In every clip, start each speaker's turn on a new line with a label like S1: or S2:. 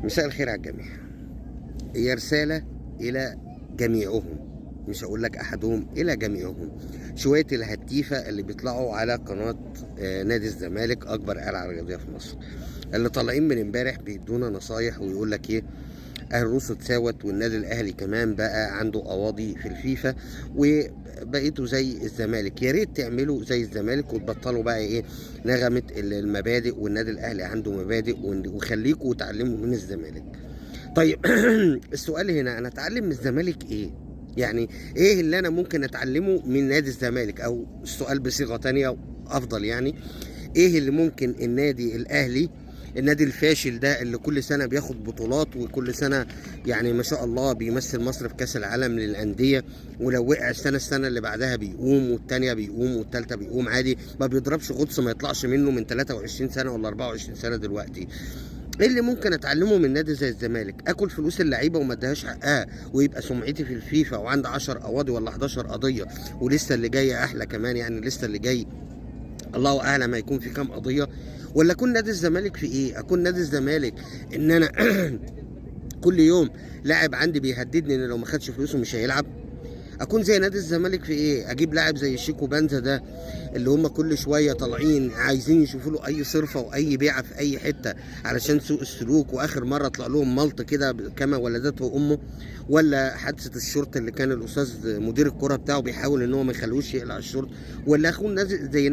S1: مساء الخير على الجميع. هي رسالة إلى جميعهم، مش هقول لك أحدهم، إلى جميعهم. شوية الهتيفة اللي بيطلعوا على قناة نادي الزمالك، أكبر قلعة رياضية في مصر، اللي طالعين من امبارح بيدونا نصايح ويقول لك إيه، الروس اتساوت والنادي الأهلي كمان بقى عنده قواضي في الفيفا وبقيتوا زي الزمالك. يا ريت تعملوا زي الزمالك وتبطلوا بقى إيه نغمة المبادئ، والنادي الأهلي عنده مبادئ، وخليكوا تعلموا من الزمالك. طيب السؤال هنا، انا اتعلم من الزمالك ايه؟ يعني ايه اللي انا ممكن اتعلمه من نادي الزمالك؟ او السؤال بصيغة تانية افضل، يعني ايه اللي ممكن النادي الاهلي، النادي الفاشل ده اللي كل سنة بياخد بطولات وكل سنة يعني ما شاء الله بيمثل مصر في كأس العالم للأندية، ولو وقع السنة اللي بعدها بيقوم، والتانية بيقوم، والتالتة بيقوم عادي، ما بيضربش غطس ما يطلعش منه من 23 سنة ولا 24 سنة دلوقتي. ايه اللي ممكن اتعلمه من نادي زي الزمالك؟ اكل فلوس اللعيبه وما اديهاش حقها، ويبقى سمعتي في الفيفا وعندي 10 قواضي ولا 11 قضيه، ولسه اللي جاي احلى كمان، يعني لسه اللي جاي الله اعلم هيكون في كام قضيه. ولا اكون نادي الزمالك في ايه؟ اكون نادي الزمالك ان انا كل يوم لاعب عندي بيهددني ان لو ما خدش فلوسه مش هيلعب؟ اكون زي نادي الزمالك في ايه؟ اجيب لاعب زي شيكو بنزا ده اللي هم كل شويه طالعين عايزين يشوفوا له اي صرفه واي بيعه في اي حته علشان سوء السلوك، واخر مره طلع لهم ملط كده كما ولدته امه؟ ولا حادثه الشرطه اللي كان الاستاذ مدير الكره بتاعه بيحاول ان هو ما يخلوش يقلع الشرط؟ ولا اكون زي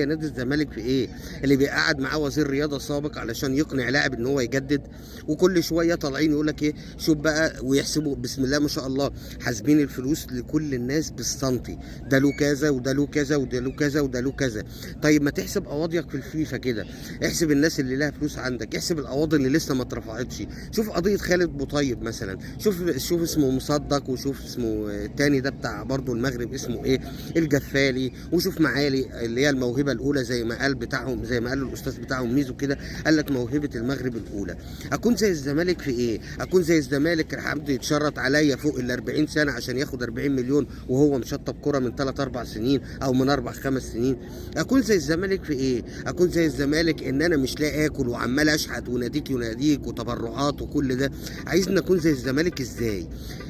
S1: نادي الزمالك في ايه؟ اللي بيقعد معاه وزير رياضه سابق علشان يقنع لاعب ان هو يجدد، وكل شويه طالعين يقول لك ايه، شوف بقى، ويحسبوا بسم الله ما شاء الله حاسبين الفلوس لكل الناس بالسنتي، ده له كذا وده له كذا وده له كذا وده له كذا. طيب ما تحسب قواضيك في الفيفا كده، احسب الناس اللي لها فلوس عندك، احسب القواضي اللي لسه ما اترفعتش. شوف قضيه خالد بوطيب مثلا، شوف اسمه مصدق، وشوف اسمه التاني ده بتاع برضه المغرب اسمه ايه، الجفالي، وشوف معالي اللي هي الموهبه الاولى زي ما قال بتاعهم، زي ما قال الاستاذ بتاعهم ميزو كده، قال لك موهبه المغرب الاولى. اكون زي الزمالك في ايه؟ اكون زي الزمالك حد يتشرط عليا فوق ال 40 سنه عشان ياخد 40 مليون وهو مشطب كرة من 3 4 سنين او من 4 5 سنين؟ اكون زي الزمالك في ايه؟ اكون زي الزمالك ان انا مش لاقي اكل وعمال اشحت وناديك يناديك وتبرعات وكل ده. عايزني اكون زي الزمالك ازاي؟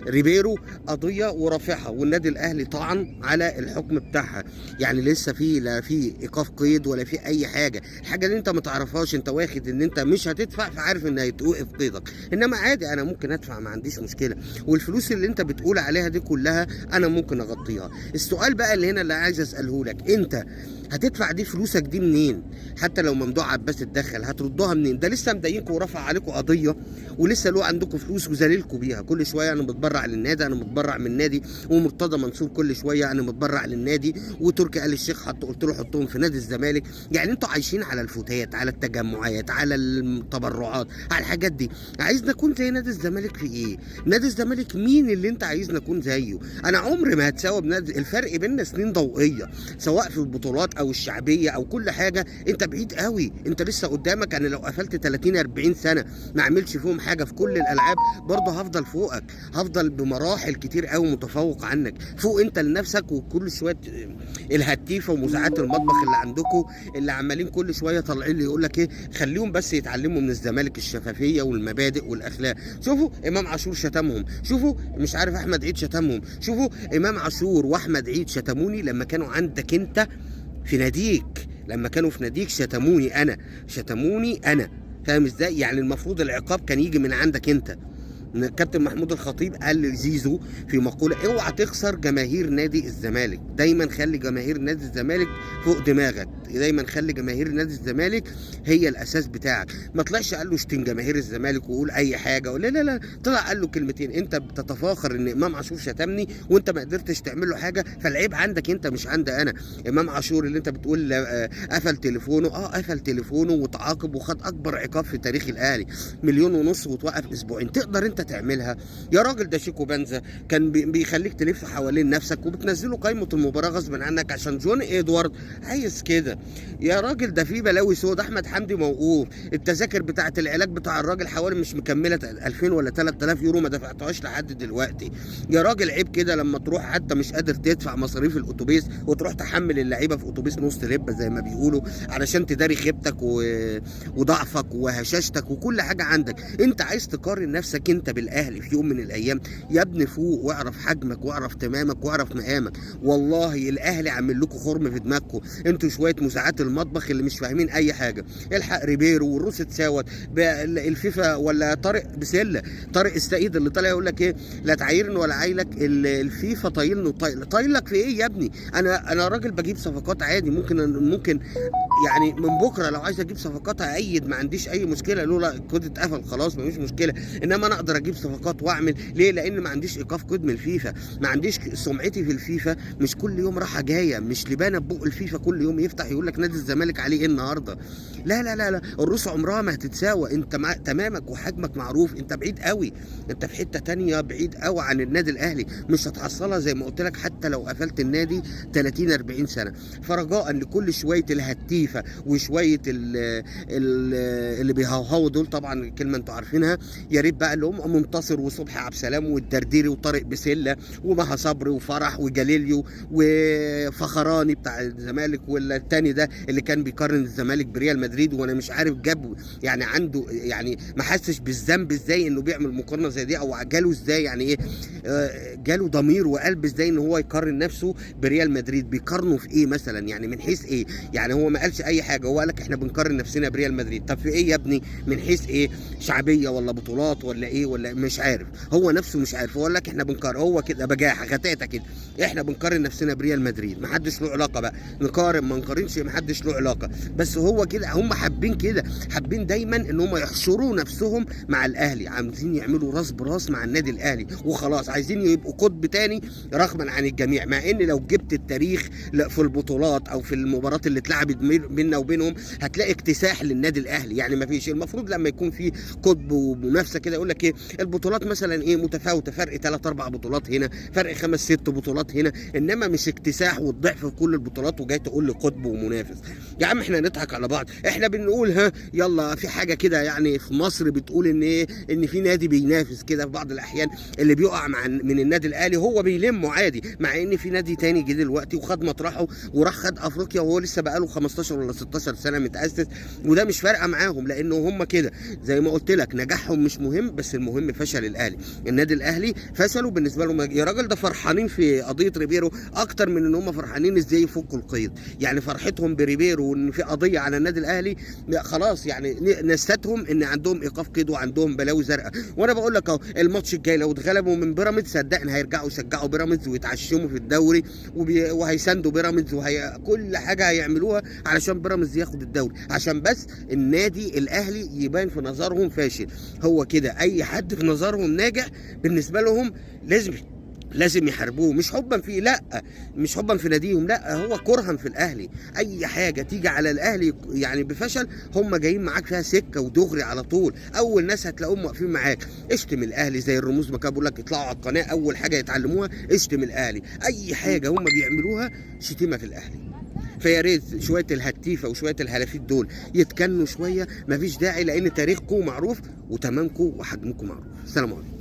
S1: ريبيرو قضيه ورافعها، والنادي الاهلي طعن على الحكم بتاعها، يعني لسه لا في ايقاف قيد ولا في اي حاجه. الحاجه اللي انت ما تعرفهاش، انت واخد ان انت مش هتدفع فعارف ان هيتوقف قيدك، انما عادي انا ممكن ادفع ما عنديش مشكله، والفلوس اللي انت بتقول عليها دي كلها انا ممكن اغطيها. السؤال بقى اللي هنا اللي عايز اساله لك، انت هتدفع دي فلوسك دي منين؟ حتى لو ممدوح عباس اتدخل هتردوها منين؟ ده لسه مضايقكم ورفع عليكم قضيه، ولسه له عندكم فلوس وذليلكم بيها. كل شويه انا متبرع للنادي، انا متبرع من النادي، ومرتضى منصور كل شويه انا متبرع للنادي، وتركي آل الشيخ قلت له حطهم في نادي الزمالك. يعني انتوا عايشين على الفتيات، على التجمعات، على التبرعات، على الحاجات دي. عايزنا نكون زي نادي الزمالك في ايه؟ نادي الزمالك مين اللي انت عايزنا نكون زيه؟ انا عمري ما هتساوى بنادي، الفرق بيننا سنين ضوئيه، سواء في البطولات او الشعبيه او كل حاجه. انت بعيد قوي، انت لسه قدامك. انا لو قفلت 30 40 سنه ما عملش فيهم حاجه في كل الالعاب برضه هفضل فوقك، هفضل بمراحل كتير قوي متفوق عنك. فوق انت لنفسك. وكل شويه الهتيفه ومذيعات المطبخ اللي عندكم اللي عمالين كل شويه طالعين لي يقول لك ايه، خليهم بس يتعلموا من الزمالك الشفافيه والمبادئ والاخلاق. شوفوا امام عاشور شتمهم، شوفوا مش عارف احمد عيد شتمهم، شوفوا امام عاشور واحمد عيد شتموني لما كانوا عندك انت في ناديك، لما كانوا في ناديك شتموني انا. فاهم ازاي؟ يعني المفروض العقاب كان يجي من عندك انت. كابتن محمود الخطيب قال لزيزو في مقوله، اوعى تخسر جماهير نادي الزمالك، دايما خلي جماهير نادي الزمالك فوق دماغك، دايما خلي جماهير نادي الزمالك هي الاساس بتاعك. ما طلعش قال له اشتم جماهير الزمالك وقول اي حاجه، ولا لا لا، طلع قال له كلمتين. انت بتتفاخر ان امام عاشور شتمني وانت ما قدرتش تعمل له حاجه، فالعيب عندك انت مش عندي انا. امام عاشور اللي انت بتقول قفل تليفونه، قفل تليفونه وتعاقب وخد اكبر عقاب في تاريخ الاهلي، 1.5 مليون وتوقف اسبوعين. تقدر انت انت تعملها؟ يا راجل ده شيكو بنزا كان بيخليك تلف حوالين نفسك وبتنزله قائمه المباراه غصب عنك عشان جون ادوارد عايز كده. يا راجل ده في بلاوي سود. احمد حمدي موقوف، التذاكر بتاعه العلاج بتاع الراجل حوالي مش مكمله 2000 ولا 3000 يورو، ما دفعتهاش لحد دلوقتي. يا راجل عيب كده لما تروح حتى مش قادر تدفع مصاريف الاتوبيس وتروح تحمل اللعيبه في اتوبيس نص لبه زي ما بيقولوا علشان تداري خيبتك وضعفك وهشاشتك وكل حاجه عندك. انت عايز تقارن نفسك انت بالاهلي في يوم من الايام؟ يا ابني فوق واعرف حجمك واعرف تمامك واعرف مقامك. والله الاهلي عامل لكم خرم في دماغكم، انتوا شويه مساعات المطبخ اللي مش فاهمين اي حاجه. الحق ريبيرو والروس اتساوت الفيفا ولا طارق بسله، طارق السعيد اللي طالع يقول لك ايه لا تعايرني ولا عايلك، الفيفا طايلني طايلك في ايه يا ابني؟ انا راجل بجيب صفقات عادي، ممكن يعني من بكره لو عايز اجيب صفقات هأيد، ما عنديش اي مشكله، لولا الكود اتقفل خلاص مفيش مشكله. انما انا اقدر اجيب صفقات واعمل ليه؟ لان ما عنديش ايقاف كود من الفيفا، ما عنديش سمعتي في الفيفا مش كل يوم راحه جايه، مش لبانه ببق الفيفا كل يوم يفتح يقول لك نادي الزمالك عليه ايه النهارده. لا لا لا لا، الروس عمرها ما هتتساوى. انت تمامك وحجمك معروف، انت بعيد قوي، انت في حته تانية بعيد قوي عن النادي الاهلي، مش هتحصلها زي ما قلت لك حتى لو قفلت النادي 30 40 سنه. فرجاء لكل شويه الهتيفه وشويه اللي بيهوهوا دول، طبعا الكلمه انتوا عارفينها، يا ريت بقى اللي هم منتصر وصبحي عبد السلام والدرديري وطارق بسله ومها صبري وفرح وجاليليو وفخراني بتاع الزمالك، ولا التاني ده اللي كان بيقارن الزمالك بريال مدريد، وانا مش عارف جاب يعني عنده يعني ما حسش بالذنب ازاي انه بيعمل مقارنه زي دي، او جاله ازاي يعني ايه جاله ضمير وقلب ازاي ان هو يقارن نفسه بريال مدريد. بيقارنه في ايه مثلا؟ يعني من حيث ايه؟ يعني هو ما قالش اي حاجه، هو قال لك احنا بنقارن نفسنا بريال مدريد. طب في ايه يا ابني؟ من حيث ايه؟ شعبيه ولا بطولات ولا ايه؟ ولا مش عارف، هو نفسه مش عارف. هو قال لك احنا بنقارن، هو كده بجاحه غتاته كده، احنا بنقارن نفسنا بريال مدريد، ما حدش له علاقه بقى، نقارن ما نقارنش ما حدش له علاقه. بس هو كده، هم حابين كده، حابين دايما ان هم يحشروا نفسهم مع الاهلي، عايزين يعملوا راس براس مع النادي الاهلي وخلاص، عايزين يبقوا قطب تاني رغما عن الجميع. مع ان لو جبت التاريخ في البطولات او في المباريات اللي اتلعبت بيننا وبينهم هتلاقي اكتساح للنادي الاهلي. يعني ما فيش، المفروض لما يكون في قطب ومنافسه كده يقول لك ايه البطولات مثلا ايه متفاوته، فرق 3 4 بطولات هنا، فرق 5 6 بطولات هنا، انما مش اكتساح والضعف في كل البطولات وجاي تقول لي قطب ومنافس. يا عم احنا نضحك على بعض، احنا بنقول ها يلا في حاجه كده يعني في مصر بتقول ان ايه، ان في نادي بينافس كده في بعض الاحيان، اللي بيقع من النادي الاهلي هو بيلمه عادي، مع ان في نادي تاني جه دلوقتي وخد مطرحه وراح خد افريقيا وهو لسه بقاله 15 ولا 16 سنه متاسس، وده مش فارقه معاهم لانه هم كده زي ما قلت لك نجاحهم مش مهم، بس المهم فشل الاهلي. النادي الاهلي فشلوا بالنسبه لهم. يا راجل ده فرحانين في قضيه ريبيرو اكتر من ان هم فرحانين ازاي يفكوا القيد، يعني فرحتهم بريبيرو وان في قضيه على النادي الاهلي خلاص، يعني نستهم ان عندهم ايقاف قيد وعندهم بلاوي زرقاء. وانا بقول لك اهو الماتش الجاي لو اتغلبوا من بيراميدز صدقني هيرجعوا يشجعوا بيراميدز ويتعشموا في الدوري وهيساندوا بيراميدز كل حاجه هيعملوها علشان بيراميدز ياخد الدوري، عشان بس النادي الاهلي يبان في نظرهم فاشل. هو كده اي حد في نظرهم ناجح بالنسبه لهم لازم يحاربوه، مش حبا فيه، لا مش حبا في ناديهم، لا هو كرها في الاهلي. اي حاجه تيجي على الاهلي يعني بفشل هم جايين معاك فيها سكه ودغري على طول، اول ناس هتلاقوهم واقفين معاك. اشتم الاهلي زي الرموز ما كانوا بيقول لك يطلعوا على القناه اول حاجه يتعلموها اشتم الاهلي، اي حاجه هم بيعملوها شتيمه في الاهلي. فيا ريت شويه الهتيفه وشويه الهلافيت دول يتكنوا شويه، مفيش داعي، لان تاريخكم معروف وتمامكم وحجمكم معروف. السلام عليكم.